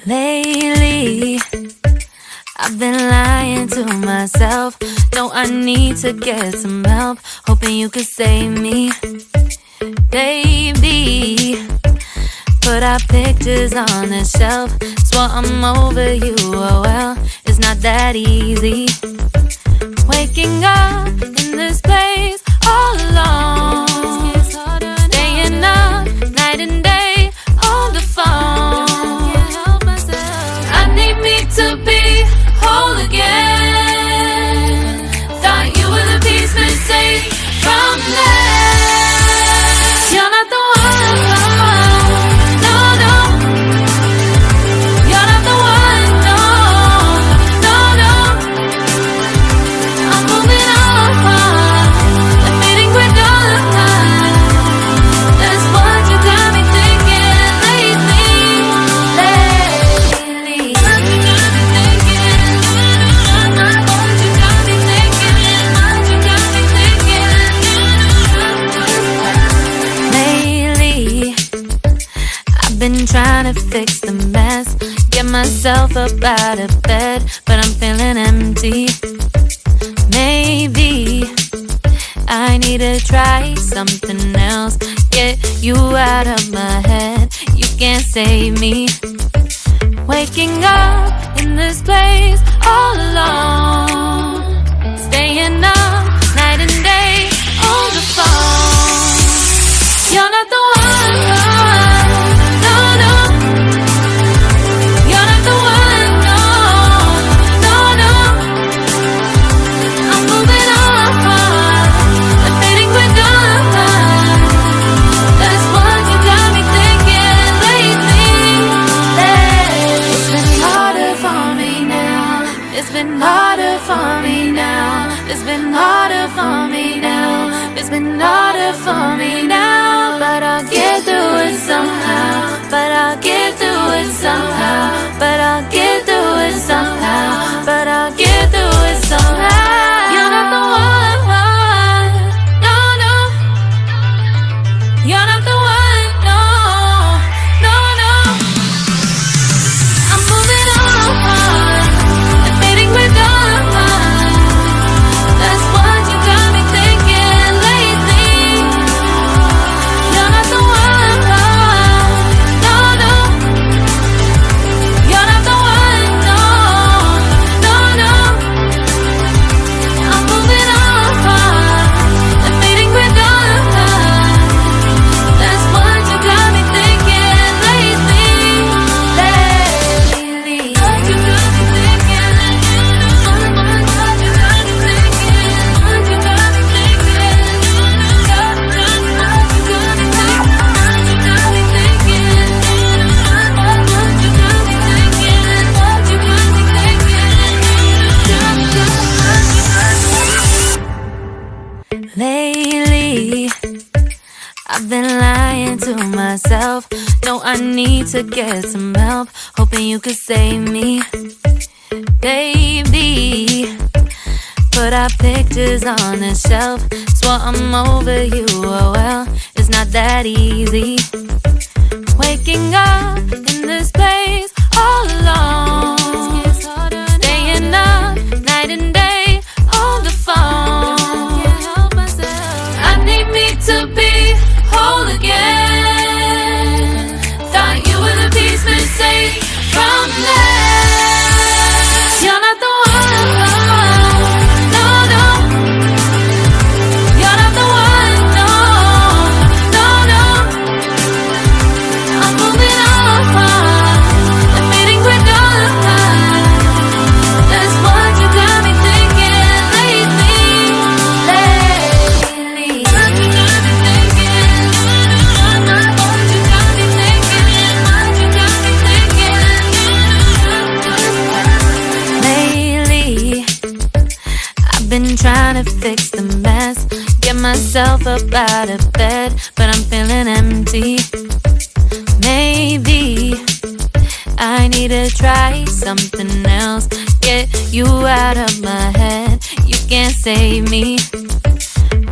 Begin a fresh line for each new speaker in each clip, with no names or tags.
Lately, I've been lying to myself. No, I need to get some help. Hoping you could save me, baby. Put our pictures on the shelf. Swore I'm over you, oh well, it's not that easy. Waking up in this place all alone, staying up night and day on the phone. I need me to be whole again. Thought you were the piece missing from last. You're not the one, no, no. You're not the one, no, no, no. I'm moving on, the feeling we're done. That's what you got me thinking lately. What you got me thinking? What you got me thinking? What you got me thinking? Lately, I've been trying to fix the mess, get myself up out of bed, but I'm feeling empty. Maybe I need to try something else, get you out of my head. You can't save me. Waking up in this place all alone, staying up night and day on the phone. You're not the one, no, no. You're not the one, no, no, no. I'm moving on, the feeling we're done. That's what you got me thinking lately. It's been harder for me now. It's been harder for me now. It's been harder for me now. It's been harder for me now. But I'll get through it somehow. But I'll get through it somehow. But I'll get through it somehow. But I'll get through it somehow. You're not the one, no, no. You're not the one, no, no, no. I'm moving on, the feeling we're done. That's what you got me thinking lately. You're not the one, no, no. You're not the one, no, no, no. I'm moving on, the feeling we're done. That's what you got me thinking lately. What you got me thinking? What you got me thinking? What you got me thinking? What you got me thinking? What you got me thinking? What you got me thinking? Lately, I've been lying to myself. No, I need to get some help. Hoping you could save me, baby. Put our pictures on the shelf. Swore I'm over you, oh well, it's not that easy. Waking up in this place all alone, staying up night and day on the phone. I need me to be whole again. Thought you were the piece missing from last. You're not the one, no, no. You're not the one, no, no, no. I'm moving on, the feeling we're done. That's what you got me thinking lately. What you got me thinking? What you got me thinking? What you got me thinking? Lately, I've been trying to fix the mess, get myself up out of bed, but I'm feeling empty. Maybe I need to try something else, get you out of my head. You can't save me.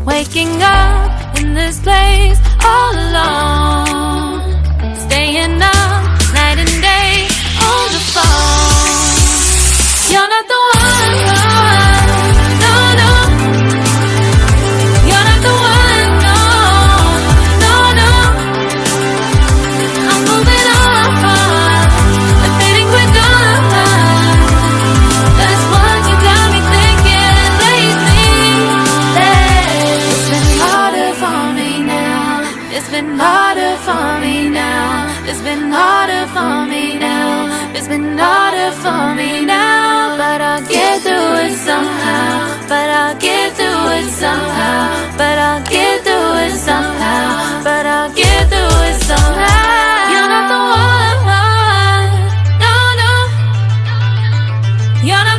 Waking up in this place all alone, staying up night and day on the phone. You're not the one, no, no. You're not the one, no, no, no. I'm moving on, I'm fading with God. That's what you got me thinking lately. It's been harder for me now. It's been harder for me now. It's been harder for me now. It's been harder for me now. But I'll get through it somehow. But I'll get through it somehow. But I'll get